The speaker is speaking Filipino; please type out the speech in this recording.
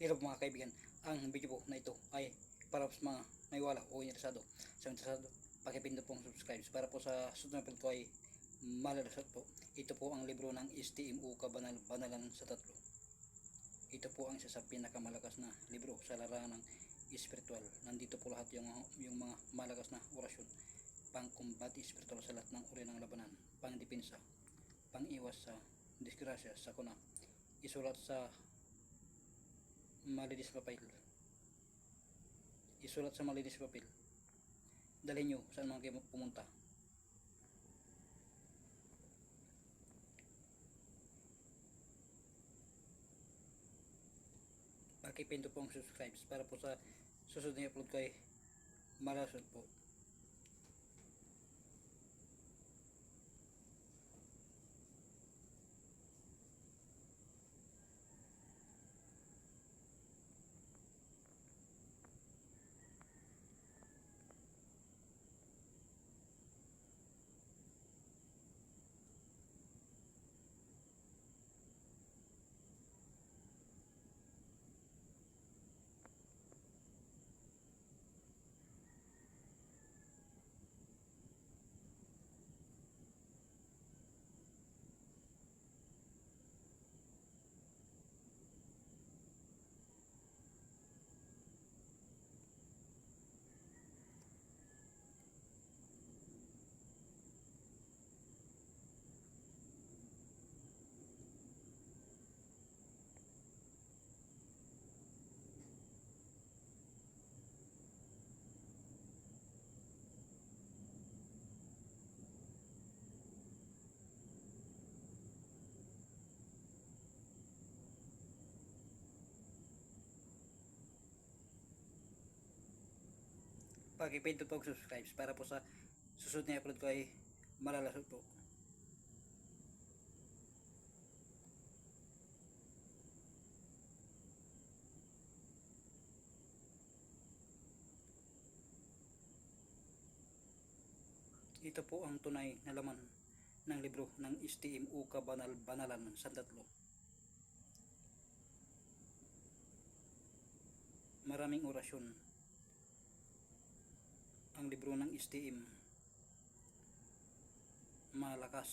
Hello mga kaibigan, ang video po na ito ay para sa mga may wala o interesado. Sa interesado, pakipindot pong subscribe para po sa sunod na ko ay malalasat po. Ito po ang libro ng STMU Kabanal-Banalan sa Tatlo. Ito po ang isa sa pinakamalakas na libro sa larangan ng espiritual. Nandito po lahat yung mga malakas na orasyon, pangkumbati espiritual sa lahat ng uri ng labanan, pangdepensa, pangiwas sa disgrasya, sakuna, isulat sa malinis papel. Isulat sa malinis papel. Dalhin nyo saan man kayo pumunta. Pakipinto po ang subscribe para po sa susunod na upload ko ay malasod po. Pakipinto po ang subscribe para po sa susunod na upload ko ay malalasot po. Ito po ang tunay na laman ng libro ng STMU Kabanal-Banalan sa Tatlo. Maraming orasyon ang libro ng STM. Malakas